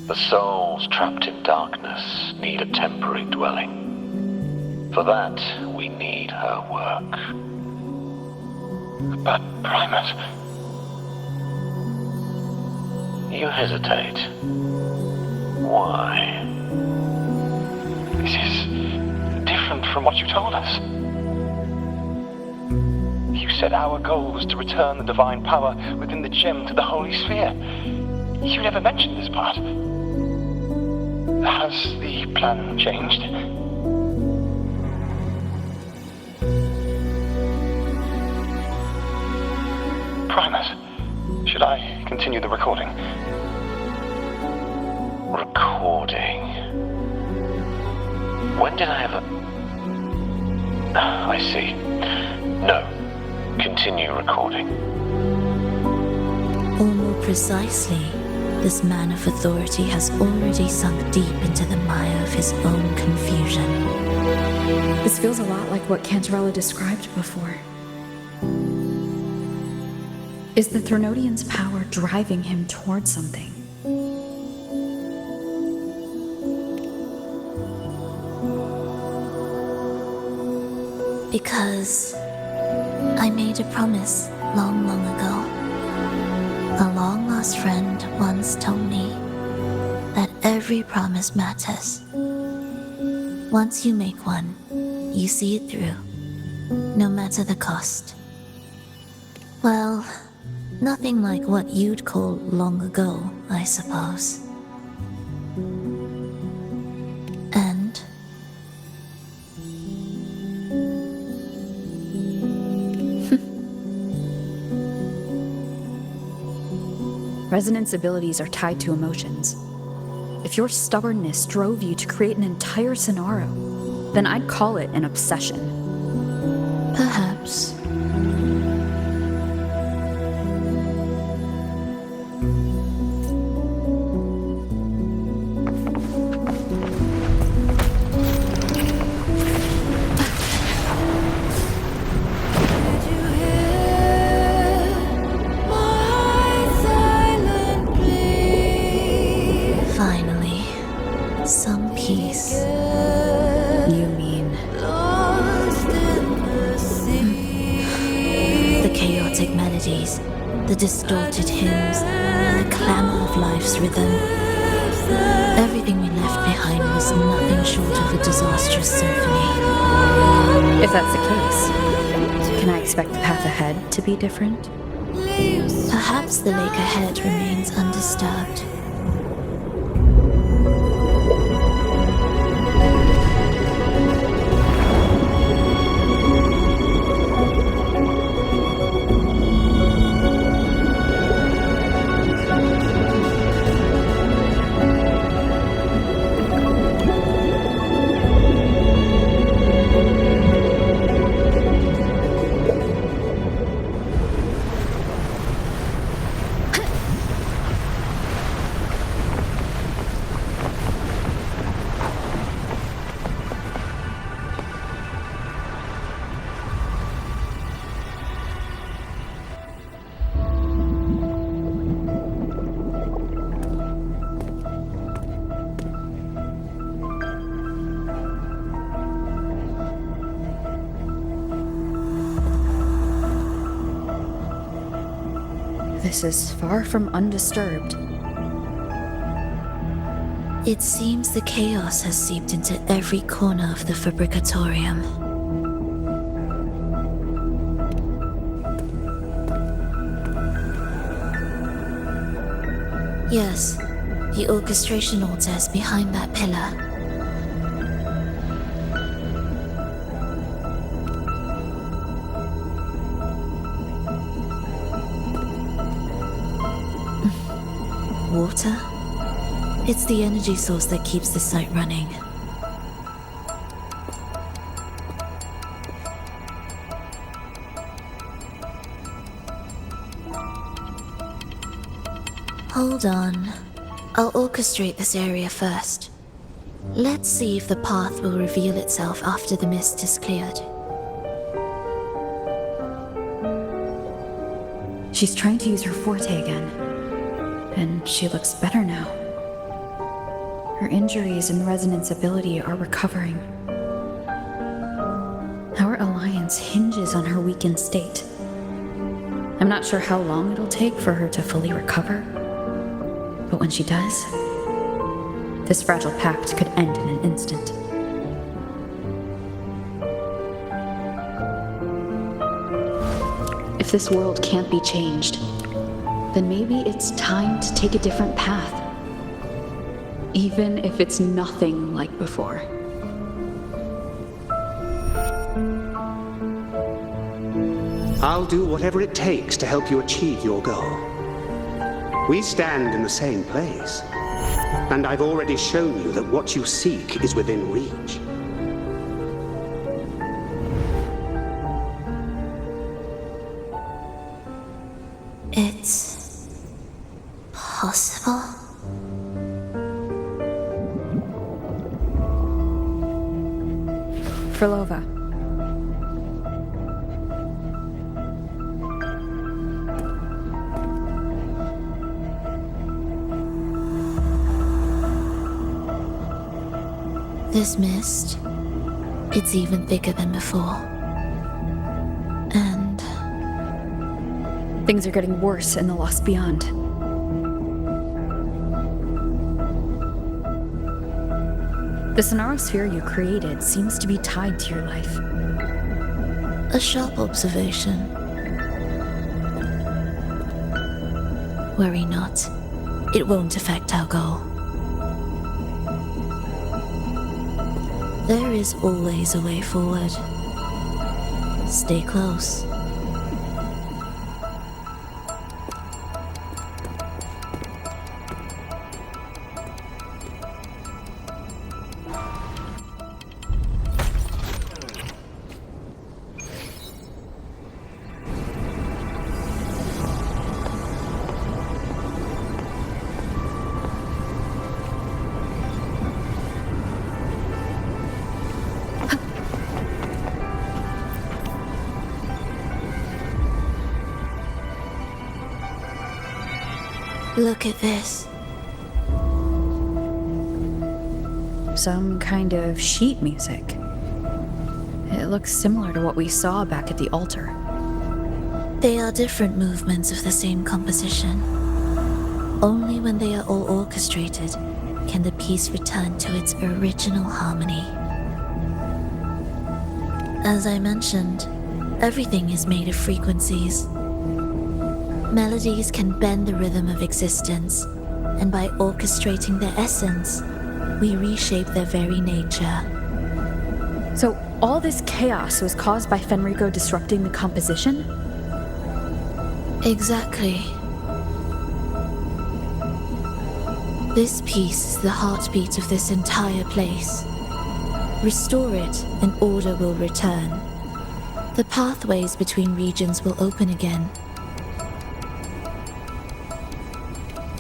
The souls trapped in darkness need a temporary dwelling. For that, we need her work. But, Primus... You hesitate. Why? This is different from what you told us. You said our goal was to return the divine power within the gem to the Holy Sphere. You never mentioned this part. Has the plan changed? Primus, should I continue the recording? Recording? When did I ever... I see. No. Continue recording. Or more precisely, this man of authority has already sunk deep into the mire of his own confusion. This feels a lot like what Cantarella described before. Is the Threnodian's power driving him towards something? Because I made a promise long, long ago. A long-lost friend once told me that every promise matters. Once you make one, you see it through, no matter the cost. Well, nothing like what you'd call long ago, I suppose. And Resonance abilities are tied to emotions. If your stubbornness drove you to create an entire scenario, then I'd call it an obsession. perhaps. Finally, some peace. You mean The chaotic melodies, the distorted hymns, the clamor of life's rhythm. Everything we left behind was nothing short of a disastrous symphony. if that's the case? Can I expect the path ahead to be different? Perhaps the lake ahead remains undisturbed. This is far from undisturbed. It seems the chaos has seeped into every corner of the Fabricatorium. Yes, the orchestration altar is behind that pillar. Water? It's the energy source that keeps the site running. Hold on. I'll orchestrate this area first. Let's see if the path will reveal itself after the mist is cleared. She's trying to use her forte again. And she looks better now. Her injuries and resonance ability are recovering. Our alliance hinges on her weakened state. I'm not sure how long it'll take for her to fully recover. But when she does, this fragile pact could end in an instant. If this world can't be changed, then maybe it's time to take a different path. Even if it's nothing like before. I'll do whatever it takes to help you achieve your goal. We stand in the same place, and I've already shown you that what you seek is within reach. It's possible? Frolova. This mist, it's even thicker than before. And things are getting worse in the Lost Beyond. The Sonarosphere you created seems to be tied to your life. A sharp observation. Worry not. It won't affect our goal. There is always a way forward. Stay close. Look at this. Some kind of sheet music. It looks similar to what we saw back at the altar. They are different movements of the same composition. Only when they are all orchestrated can the piece return to its original harmony. As I mentioned, everything is made of frequencies. Melodies can bend the rhythm of existence, and by orchestrating their essence, we reshape their very nature. So all this chaos was caused by Fenrico disrupting the composition? Exactly. This piece is the heartbeat of this entire place. Restore it, and order will return. The pathways between regions will open again.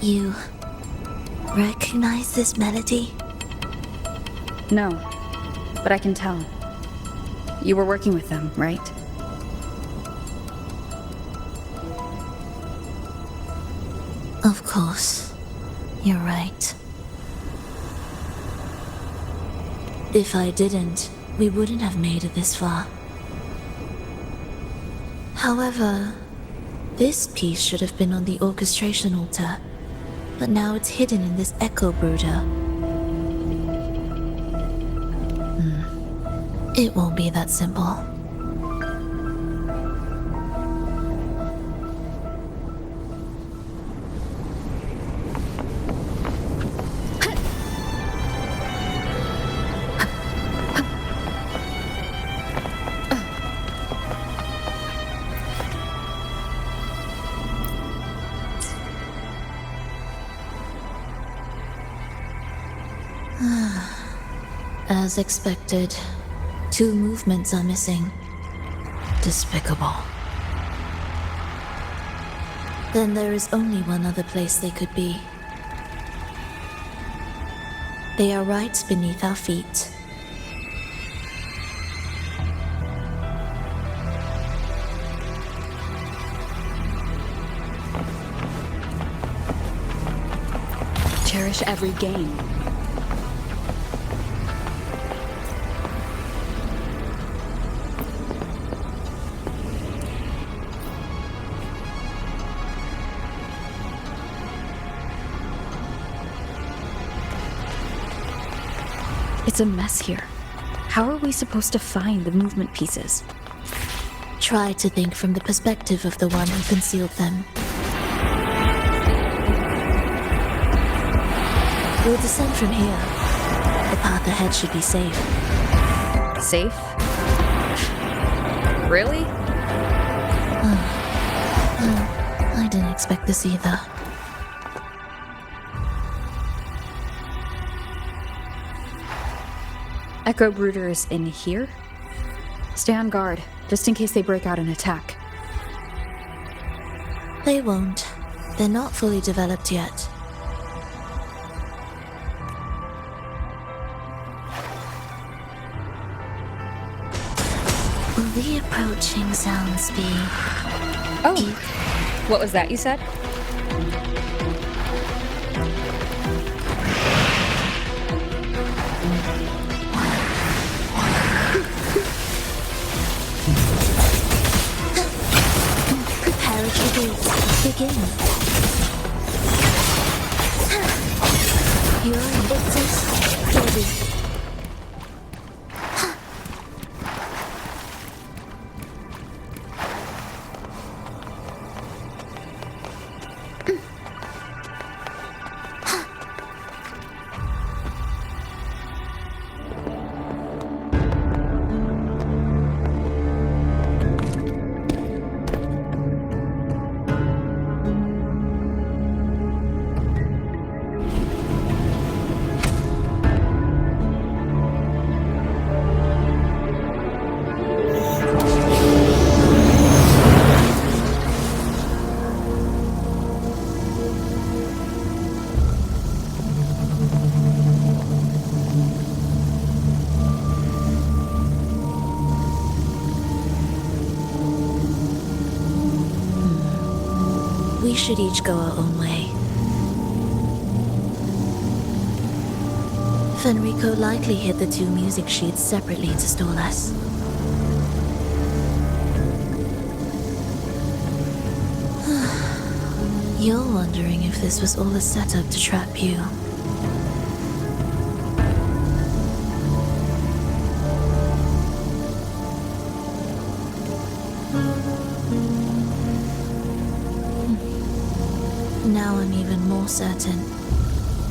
You recognize this melody? No, but I can tell. You were working with them, right? Of course. You're right. If I didn't, we wouldn't have made it this far. However, this piece should have been on the orchestration altar, but now it's hidden in this echo brooder. It won't be that simple. As expected, 2 movements are missing. Despicable. Then there is only one other place they could be. They are right beneath our feet. Cherish every gain. It's a mess here. How are we supposed to find the movement pieces? Try to think from the perspective of the one who concealed them. We'll descend from here. The path ahead should be safe. Safe? Really? I didn't expect this either. Echo Brooder is in here? Stay on guard, just in case they break out and attack. They won't. They're not fully developed yet. Will the approaching sounds be... Oh! What was that you said? Begin. You're in business. Ready. should each go our own way. Fenrico likely hid the two music sheets separately to stall us. You're wondering if this was all a setup to trap you. Now I'm even more certain.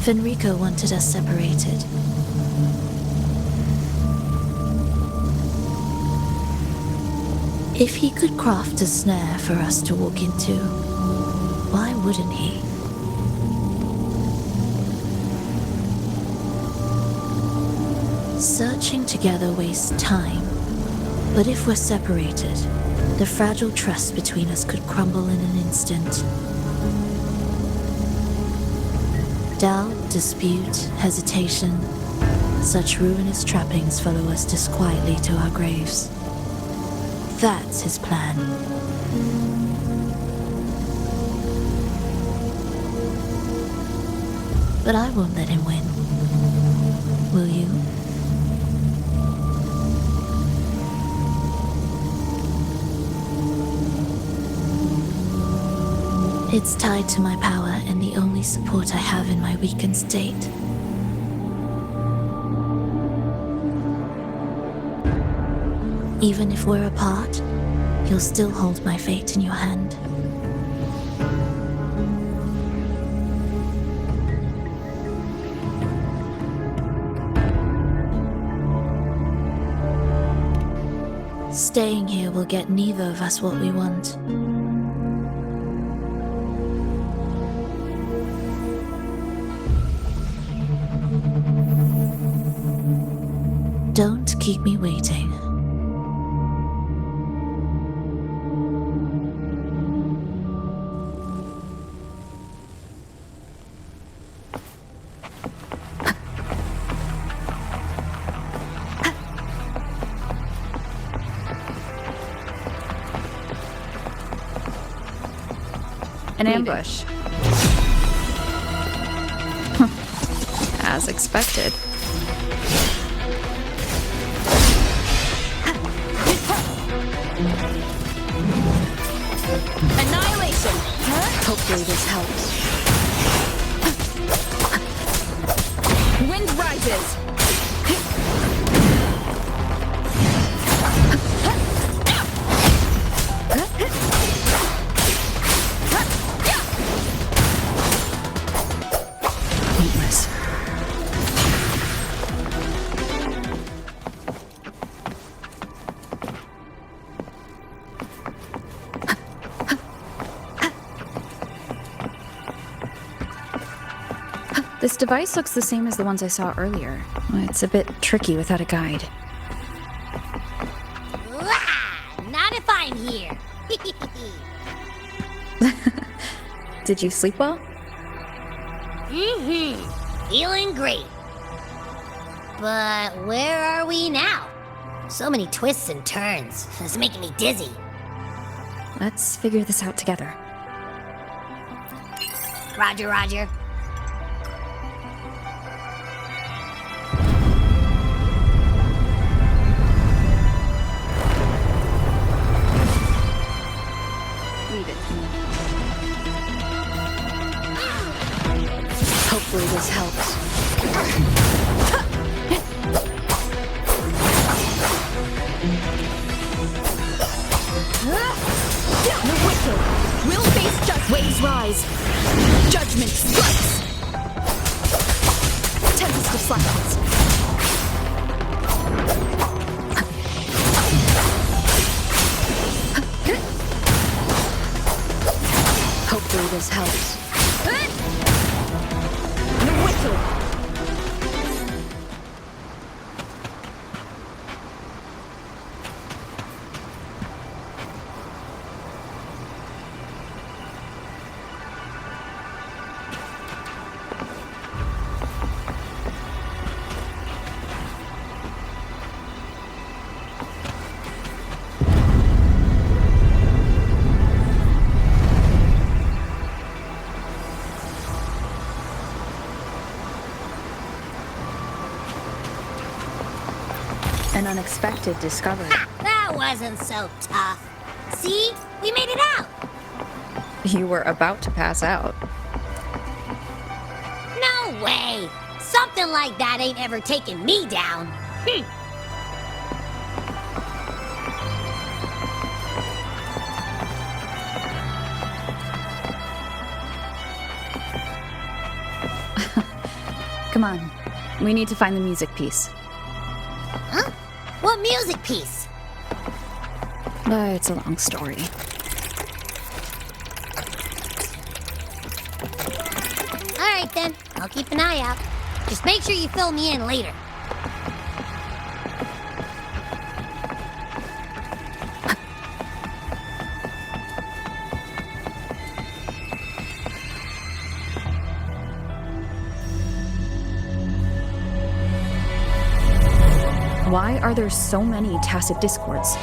Fenrico wanted us separated. If he could craft a snare for us to walk into, why wouldn't he? Searching together wastes time, but if we're separated, the fragile trust between us could crumble in an instant. Doubt, dispute, hesitation, such ruinous trappings follow us disquietly to our graves. That's his plan. But I won't let him win. Will you? It's tied to my power and the only support I have in my weakened state. Even if we're apart, you'll still hold my fate in your hand. Staying here will get neither of us what we want. Don't keep me waiting. An ambush. As expected. Annihilation! Hopefully this helps. Wind rises! Pointless. This device looks the same as the ones I saw earlier. It's a bit tricky without a guide. Not if I'm here. Did you sleep well? Feeling great. But where are we now? So many twists and turns. It's making me dizzy. Let's figure this out together. Roger, roger. Leave it. Hopefully this helps. The wicked will face judgment. Waves rise. Judgment strikes. Tempest of silence. Hopefully this helps. The wicked. An unexpected discovery. That wasn't so tough. See? We made it out! You were about to pass out. No way! Something like that ain't ever taken me down. Come on. We need to find the music piece. Huh? What music piece? It's a long story. Alright then, I'll keep an eye out. Just make sure you fill me in later. Why are there so many tacit discords?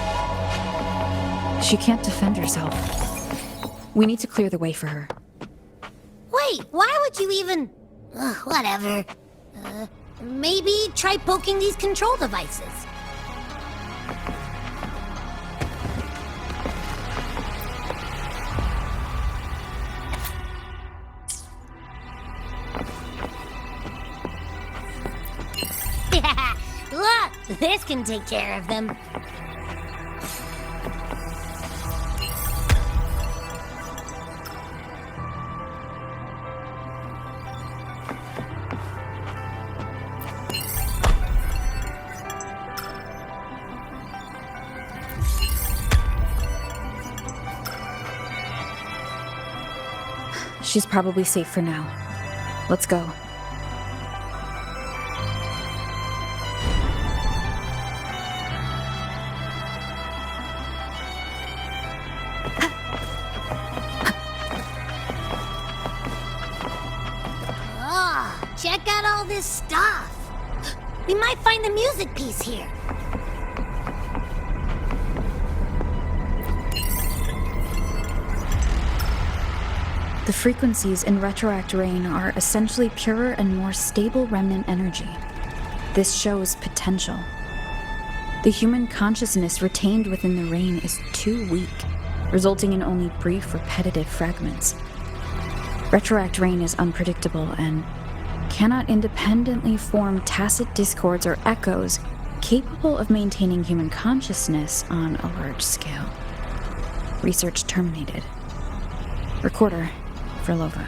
She can't defend herself. We need to clear the way for her. Wait, why would you even... whatever. Maybe try poking these control devices. Look, this can take care of them. She's probably safe for now. Let's go. Check out all this stuff. We might find the music piece here. The frequencies in Retroact Rain are essentially purer and more stable remnant energy. This shows potential. The human consciousness retained within the rain is too weak, resulting in only brief, repetitive fragments. Retroact Rain is unpredictable and cannot independently form tacit discords or echoes capable of maintaining human consciousness on a large scale. Research terminated. Recorder for Lova.